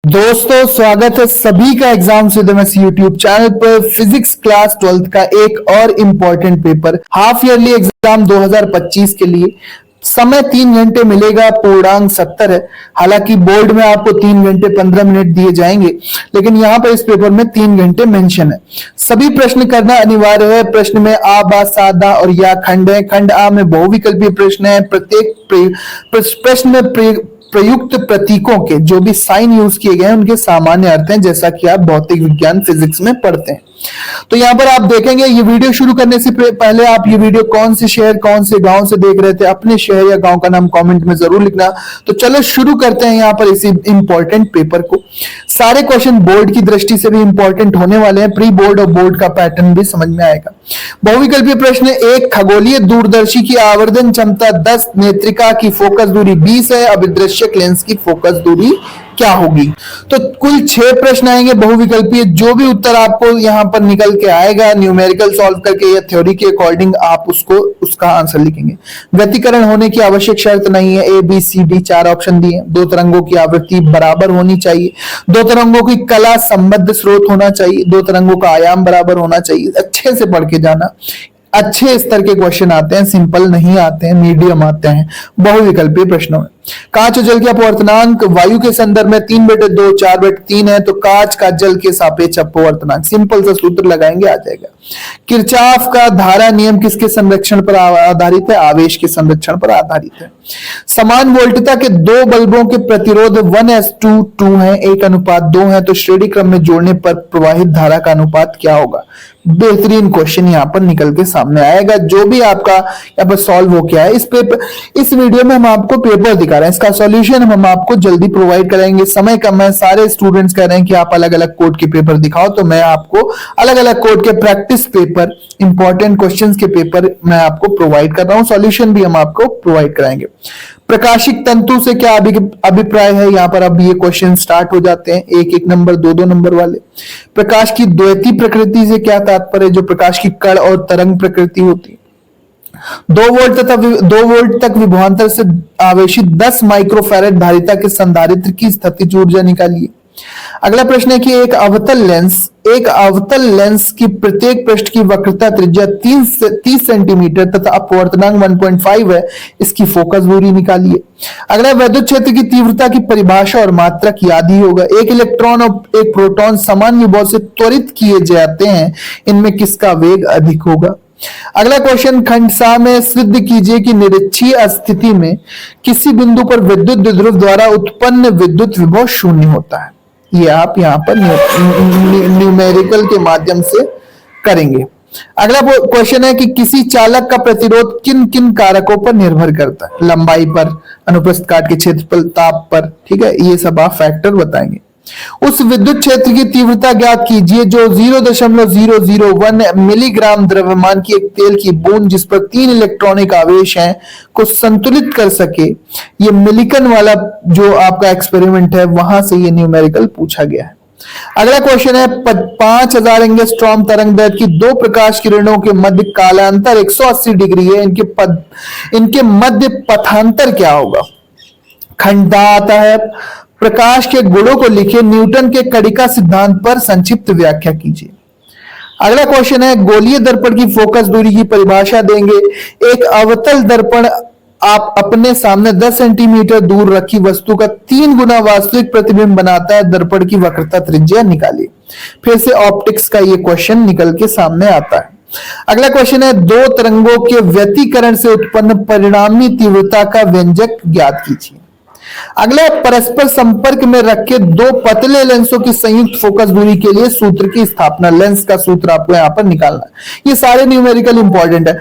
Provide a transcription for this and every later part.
दोस्तों स्वागत है सभी का एग्जाम सिद्धमस यूट्यूब चैनल पर। फिजिक्स क्लास 12th का एक और important paper half yearly exam 2025 के लिए समय 3 घंटे मिलेगा, पूर्णांक 70 है। हालांकि बोर्ड में आपको 3 घंटे 15 मिनट दिए जाएंगे, लेकिन यहाँ पर इस पेपर में 3 घंटे मेंशन है। सभी प्रश्न करना अनिवार्य है। प्रश्न में आ, बा, सादा और या खंड है। खंड आ में बहुविकल्पीय प्रश्न है। प्रत्येक प्रश्न में प्रयुक्त प्रतीकों के जो भी साइन यूज किए गए हैं उनके सामान्य अर्थ हैं, जैसा कि आप भौतिक विज्ञान फिजिक्स में पढ़ते हैं। तो यहाँ पर आप देखेंगे, ये वीडियो शुरू करने से पहले आप ये वीडियो कौन से शहर कौन से गांव से देख रहे थे, अपने शहर या गांव का नाम कमेंट में जरूर लिखना। तो चलो शुरू करते हैं यहाँ पर इसी इंपॉर्टेंट पेपर को। सारे क्वेश्चन बोर्ड की दृष्टि से भी इंपॉर्टेंट होने वाले हैं। प्री बोर्ड और बोर्ड का पैटर्न भी समझ में आएगा। बहुविकल्पीय प्रश्न, एक खगोलीय दूरदर्शी की आवर्धन क्षमता 10, नेत्रिका की फोकस दूरी 20 है, अभिदृश्यक लेंस की फोकस दूरी क्या होगी। तो कुल 6 प्रश्न आएंगे बहुविकल्पीय। जो भी उत्तर आपको यहाँ पर निकल के आएगा न्यूमेरिकल सॉल्व करके या थ्योरी के अकॉर्डिंग आप उसका आंसर लिखेंगे। व्यतिकरण होने की आवश्यक शर्त नहीं है। A B C D 4 option दिए। 2 तरंगों की आवृत्ति बराबर होनी चाहिए। 2 तरंगों की कला संबद्ध स्रोत होना चाहिए। 2 तरंगों का आयाम बराबर होना चाहिए। अच्छे से पढ़ के जाना। अच्छे स्तर के क्वेश्चन आते हैं, सिंपल नहीं आते हैं, मीडियम आते हैं बहुविकल्पीय प्रश्नों में। कांच और जल के अपवर्तनांक वायु के संदर्भ में 3/2 4/3 है, तो कांच का जल के सापेक्ष अपवर्तनांक सिंपल सा सूत्र लगाएंगे, आ जाएगा। किरचॉफ का धारा नियम किसके संरक्षण पर आधारित है? आवेश के संरक्षण पर आधारित है। समान वोल्टता के 2 बल्बों के प्रतिरोध 1:2 है, 1:2 है, तो श्रेणी क्रम में जोड़ने पर प्रवाहित धारा का अनुपात क्या होगा? बेहतरीन क्वेश्चन यहाँ पर निकल के सामने आएगा। जो भी आपका यहाँ पर सॉल्व हो गया है इस वीडियो में हम आपको पेपर दिखा रहे हैं, इसका सॉल्यूशन हम आपको जल्दी प्रोवाइड कराएंगे। समय कम है, सारे स्टूडेंट्स कह रहे हैं कि आप अलग अलग कोड के पेपर दिखाओ, तो मैं आपको अलग अलग कोड के प्रैक्टिस पेपर, इंपॉर्टेंट क्वेश्चंस के पेपर मैं आपको प्रोवाइड कर रहा हूं। सॉल्यूशन भी हम आपको प्रोवाइड कराएंगे। प्रकाशिक तंतु से क्या अभिप्राय है? यहाँ पर अब ये क्वेश्चन स्टार्ट हो जाते हैं, 1-1 नंबर 2-2 नंबर वाले। प्रकाश की द्वैती प्रकृति से क्या तात्पर्य? जो प्रकाश की कण और तरंग प्रकृति होती है। 2 वोल्ट तक विभवांतर से आवेशित 10 माइक्रोफैरेड धारिता के संधारित्र की स्थितिज ऊर्जा निकालिए। अगला प्रश्न है कि एक अवतल लेंस की प्रत्येक पृष्ठ की वक्रता त्रिज्या 30 सेंटीमीटर तथा अपवर्तनांक 1.5 है, इसकी फोकस दूरी निकालिए। अगला विद्युत क्षेत्र की तीव्रता की परिभाषा और मात्रक याद ही होगा। एक इलेक्ट्रॉन और एक प्रोटॉन समान विभव से त्वरित किए जाते हैं, इनमें किसका वेग अधिक होगा? अगला क्वेश्चन, खंड सा में सिद्ध कीजिए कि निरक्षीय स्थिति में किसी बिंदु पर विद्युत द्विध्रुव द्वारा उत्पन्न विद्युत विभव शून्य होता है। ये आप यहाँ पर न्यूमेरिकल के माध्यम से करेंगे। अगला क्वेश्चन है कि किसी चालक का प्रतिरोध किन किन कारकों पर निर्भर करता है? लंबाई पर, अनुप्रस्थ काट के क्षेत्रफल, ताप पर, ठीक है, ये सब आप फैक्टर बताएंगे। उस विद्युत क्षेत्र की तीव्रता ज्ञात कीजिए जो 0.001 मिलीग्राम द्रव्यमान की एक तेल की बूंद जिस पर 3 इलेक्ट्रॉनिक आवेश हैं को संतुलित कर सके। ये मिलिकन वाला जो आपका एक्सपेरिमेंट है, वहां से ये न्यूमेरिकल पूछा गया है। अगला क्वेश्चन है 5000 एंगस्ट्रॉम तरंग दैर्घ्य की 2 प्रकाश किरणों के मध्य कालांतर 180 डिग्री है, इनके मध्य पथांतर क्या होगा? खंडा आता है। प्रकाश के गुणों को लिखिए। न्यूटन के कणिका सिद्धांत पर संक्षिप्त व्याख्या कीजिए। अगला क्वेश्चन है गोलीय दर्पण की फोकस दूरी की परिभाषा देंगे। एक अवतल दर्पण आप अपने सामने 10 सेंटीमीटर दूर रखी वस्तु का 3 गुना वास्तविक प्रतिबिंब बनाता है। दर्पण की वक्रता त्रिज्या निकालिए। फिर से ऑप्टिक्स का ये क्वेश्चन निकल के सामने आता है। अगला क्वेश्चन है 2 तरंगों के व्यतिकरण से उत्पन्न परिणामी तीव्रता का व्यंजक ज्ञात कीजिए। अगला, परस्पर संपर्क में रखे 2 पतले लेंसों की संयुक्त फोकस दूरी के लिए सूत्र की स्थापना। लेंस का सूत्र आपको यहां पर निकालना है। ये सारे न्यूमेरिकल इंपॉर्टेंट है,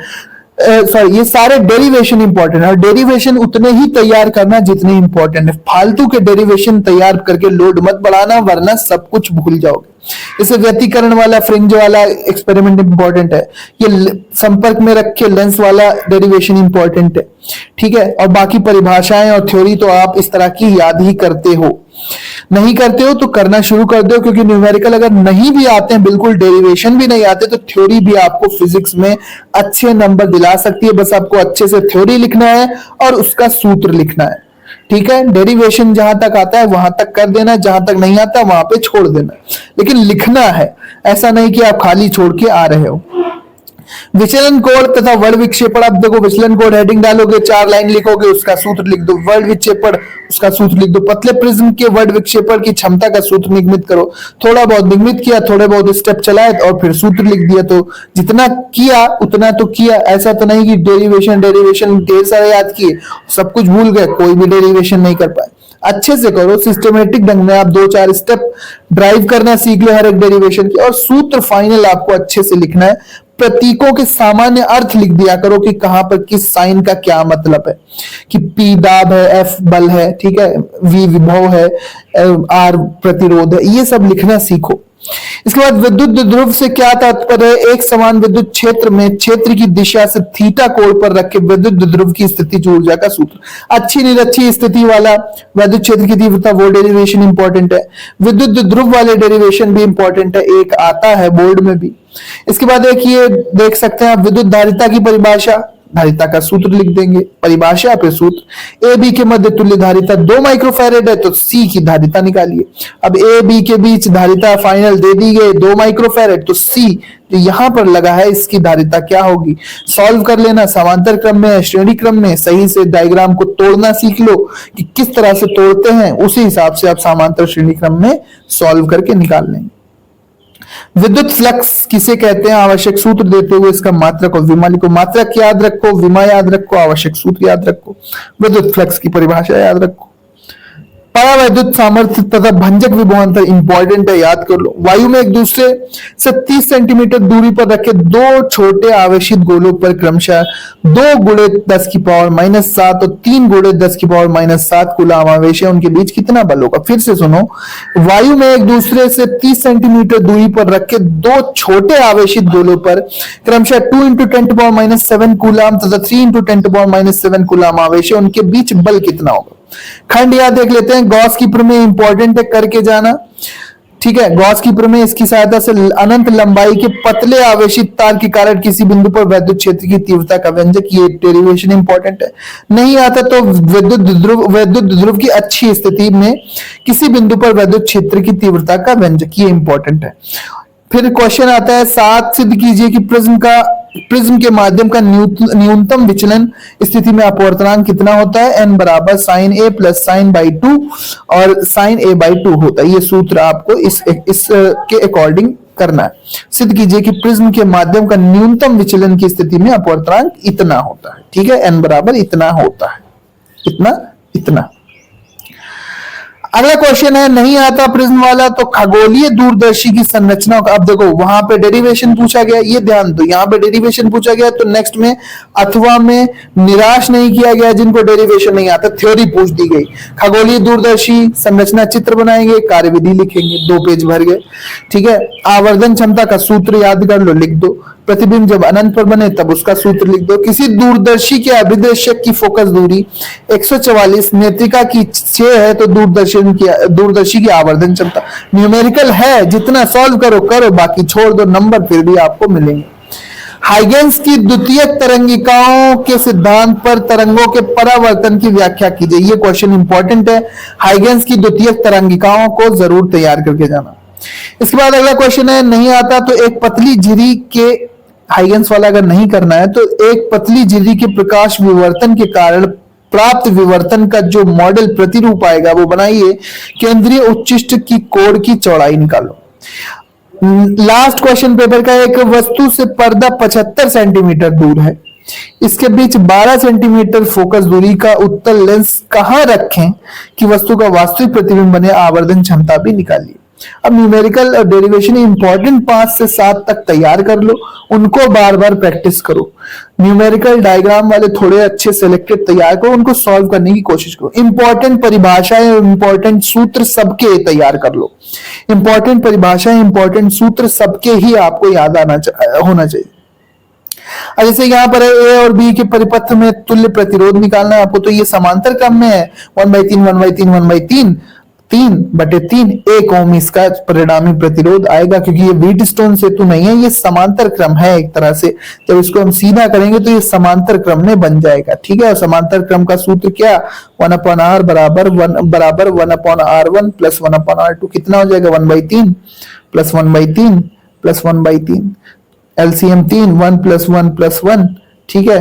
ये सारे डेरिवेशन इंपॉर्टेंट है, और डेरिवेशन उतने ही तैयार करना जितने इंपॉर्टेंट है। फालतू के डेरिवेशन तैयार करके लोड मत बढ़ाना, वरना सब कुछ भूल जाओगे। इसे व्यतिकरण वाला, फ्रिंज वाला एक्सपेरिमेंट इंपॉर्टेंट है। ये संपर्क में रखे लेंस वाला डेरिवेशन इंपॉर्टेंट है, ठीक है। और बाकी परिभाषाएं और थ्योरी तो आप इस तरह की याद ही करते हो। नहीं करते हो तो करना शुरू कर दो, क्योंकि न्यूमेरिकल अगर नहीं भी आते हैं, बिल्कुल डेरिवेशन भी नहीं आते, तो थ्योरी भी आपको फिजिक्स में अच्छे नंबर दिला सकती है। बस आपको अच्छे से थ्योरी लिखना है और उसका सूत्र लिखना है। ठीक है, डेरिवेशन जहां तक आता है वहां तक कर देना, जहां तक नहीं आता वहां पे छोड़ देना, लेकिन लिखना है, ऐसा नहीं कि आप खाली छोड़ के आ रहे हो। विचलन कोण तथा वर्ड विक्षेपण, अब देखो विचलन कोण हेडिंग डालोगे, 4 लाइन लिखोगे, उसका सूत्र लिख दो। वर्ड विक्षेपण, उसका सूत्र लिख दो। पतले प्रिज्म के वर्ड विक्षेपण की क्षमता का सूत्र निगमित करो। थोड़ा बहुत निगमित किया, थोड़े बहुत स्टेप चलाए और फिर सूत्र लिख दिया। तो जितना किया उतना तो किया, ऐसा तो नहीं कि डेरिवेशन डेरिवेशन ढेर सारे याद किए, सब कुछ भूल गए, कोई भी डेरिवेशन नहीं कर पाए। अच्छे से करो, सिस्टमेटिक ढंग में आप 2-4 स्टेप ड्राइव करना सीख लो हर एक डेरिवेशन की, और सूत्र फाइनल आपको अच्छे से लिखना है। प्रतीकों के सामान्य अर्थ लिख दिया करो कि कहां पर किस साइन का क्या मतलब है, कि P दाब है, F बल है, ठीक है, V विभव है, R प्रतिरोध है, ये सब लिखना सीखो। इसके बाद विद्युत ध्रुव से क्या तात्पर्य है? एक समान विद्युत क्षेत्र में क्षेत्र की दिशा से थीटा कोण पर रखे विद्युत ध्रुव की स्थिति ऊर्जा का सूत्र। अच्छी निरक्षी स्थिति वाला विद्युत क्षेत्र की तीव्रता, वो डेरिवेशन इंपॉर्टेंट है। विद्युत ध्रुव वाले डेरिवेशन भी इंपॉर्टेंट है, एक आता है बोर्ड में भी। इसके बाद एक ये देख सकते हैं आप, विद्युत धारिता की परिभाषा, धारिता का सूत्र लिख देंगे, परिभाषा पे सूत्र। ए बी के मध्य तुल्य धारिता 2 माइक्रोफैरेड है तो सी की धारिता निकालिए। अब ए बी के बीच धारिता फाइनल दे दी गई 2 माइक्रोफैरेड, तो सी जो यहां पर लगा है इसकी धारिता क्या होगी, सॉल्व कर लेना। समांतर क्रम में, श्रेणी क्रम में, सही से डायग्राम को तोड़ना सीख लो कि किस तरह से तोड़ते हैं, उसी हिसाब से आप समांतर श्रेणी क्रम में सॉल्व करके निकाल लेंगे। विद्युत फ्लक्स किसे कहते हैं? आवश्यक सूत्र देते हुए इसका मात्रक और विमा लिखो। मात्रक याद रखो, विमा याद रखो, आवश्यक सूत्र याद रखो, विद्युत फ्लक्स की परिभाषा याद रखो। परावैद्युत सामर्थ्य तथा भंजक विभवांतर इंपॉर्टेंट है, याद कर लो। वायु में एक दूसरे से 30 सेंटीमीटर दूरी पर रखे 2 छोटे आवेशित गोलों पर क्रमशः 2 गुणे 10 की पावर -7 और 3 गुणे 10 की पावर -7 कूलम आवेश है, उनके बीच कितना बल होगा? फिर से सुनो, वायु में एक दूसरे से 30 सेंटीमीटर दूरी पर रखे 2 छोटे आवेशित गोलों पर क्रमशः 2 × 10⁻⁷ कूलम तथा 3 × 10⁻⁷ कूलम आवेश है, उनके बीच बल कितना होगा? खंड याद देख लेते हैं। गॉस की प्रमेय इंपॉर्टेंट है, करके जाना, ठीक है। गॉस की प्रमेय, इसकी सहायता से अनंत लंबाई के पतले आवेशित तार के कारण किसी बिंदु पर विद्युत क्षेत्र की तीव्रता का व्यंजक, ये डेरिवेशन इंपॉर्टेंट है। नहीं आता तो विद्युत ध्रुव की अच्छी स्थिति में किसी बिंदु पर विद्युत क्षेत्र की तीव्रता का व्यंजक, ये इंपॉर्टेंट है। फिर क्वेश्चन आता है, 7 सिद्ध कीजिए कि प्रिज्म के माध्यम का न्यूनतम विचलन स्थिति में अपवर्तनांक कितना होता है? n बराबर sin a plus sin by 2 और sin a बाई 2 होता है। ये सूत्र आपको इस के अकॉर्डिंग करना है। सिद्ध कीजिए कि प्रिज्म के माध्यम का न्यूनतम विचलन की स्थिति में अपवर्तनांक इतना होता है, ठीक है, n बराबर इतना होता है, इतना। अगला क्वेश्चन है, नहीं आता प्रिज्म वाला तो खगोलीय दूरदर्शी की संरचना का। अब देखो वहां पे डेरिवेशन पूछा गया, ये ध्यान दो, यहाँ पे डेरिवेशन पूछा गया तो नेक्स्ट में अथवा में निराश नहीं किया गया जिनको डेरिवेशन नहीं आता, थ्योरी पूछ दी गई। खगोलीय दूरदर्शी संरचना चित्र बनाएंगे, कार्यविधि लिखेंगे, 2 पेज भर गए, ठीक है। आवर्धन क्षमता का सूत्र याद कर लो, लिख दो। प्रतिबिंब जब अनंत पर बने तब उसका सूत्र लिख दो। किसी दूरदर्शी के अभिदेशक की फोकस दूरी 144, नेत्रिका की 6 है तो दूरदर्शी की आवर्धन क्षमता न्यूमेरिकल है, जितना सॉल्व करो, बाकी छोड़ दो, नंबर फिर भी आपको मिलेंगे। हाइगेंस की द्वितीयक तरंगिकाओं के सिद्धांत पर तरंगों के परावर्तन की व्याख्या कीजिए। ये क्वेश्चन इंपॉर्टेंट है, हाइगेंस की द्वितीयक तरंगिकाओं को जरूर तैयार करके जाना। इसके बाद अगला क्वेश्चन है, नहीं आता तो एक पतली झिरी के, हाइगेंस वाला अगर नहीं करना है तो एक पतली झिरी के प्रकाश विवर्तन के कारण प्राप्त विवर्तन का जो मॉडल प्रतिरूप आएगा वो बनाइए। केंद्रीय उच्चिष्ट की कोण की चौड़ाई निकालो। लास्ट क्वेश्चन पेपर का, एक वस्तु से पर्दा 75 सेंटीमीटर दूर है, इसके बीच 12 सेंटीमीटर फोकस दूरी का उत्तल लेंस कहां रखें कि वस्तु का वास्तविक प्रतिबिंब बने? आवर्धन क्षमता भी निकालिए। अब न्यूमेरिकल और डेरिवेशन इंपॉर्टेंट 5 से 7 तक तैयार कर लो, उनको बार बार प्रैक्टिस करो। न्यूमेरिकल डायग्राम वाले थोड़े अच्छे सिलेक्टेड तैयार करो, उनको सॉल्व करने की कोशिश करो। इंपॉर्टेंट परिभाषाएं और इंपॉर्टेंट सूत्र सबके तैयार कर लो। इंपॉर्टेंट परिभाषाएं, इंपॉर्टेंट सूत्र सबके ही आपको याद होना चाहिए। जैसे यहाँ पर ए और बी के परिपथ में तुल्य प्रतिरोध निकालना है आपको, तो ये समांतर क्रम में है, 1/3 1/3 1/3, 3/3 1 ओम इसका परिणामी प्रतिरोध आएगा, क्योंकि ये व्हीट स्टोन सेतु नहीं है, ये समांतर क्रम है एक तरह से। जब इसको हम सीधा करेंगे तो ये समांतर क्रम में बन जाएगा, ठीक है। और समांतर क्रम का सूत्र क्या, 1/r बराबर 1/r1 प्लस 1/r2 कितना हो जाएगा, 1/3 plus 1/3 plus 1/3, LCM 3, 1 plus 1 plus 1, ठीक है।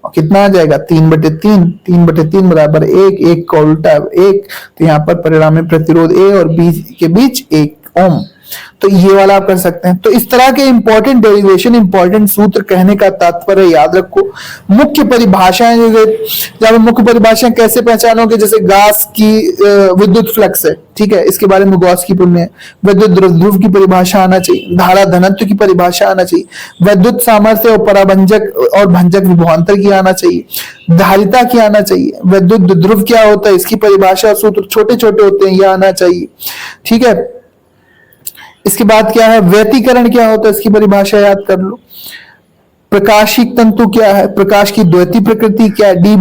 और कितना आ जाएगा, 3/3, 3/3 बराबर 1, 1 का उल्टा 1, तो यहाँ पर परिणामी प्रतिरोध ए और बी के बीच 1 ओम। तो ये वाला आप कर सकते हैं। तो इस तरह के इंपॉर्टेंट डेरिवेशन, इंपॉर्टेंट सूत्र कहने का तात्पर्य याद रखो। मुख्य परिभाषाएं, जब मुख्य परिभाषाएं कैसे पहचानोगे, जैसे गॉस की विद्युत फ्लक्स है, ठीक है, इसके बारे में गॉस की पुण्य है। विद्युत ध्रुव की परिभाषा आना चाहिए, धारा घनत्व की परिभाषा आना चाहिए, विद्युत सामर्थ्य और पराभंजक और भंजक विभवांतर की आना चाहिए, धारिता की आना चाहिए, विद्युत ध्रुव क्या होता है इसकी परिभाषा सूत्र छोटे छोटे होते हैं, यह आना चाहिए, ठीक है। इसके बाद क्या है, व्यतिकरण क्या होता है इसकी परिभाषा याद कर लो। प्रकाशिक तंतु क्या है, प्रकाश की द्वैती प्रकृति क्या है, डी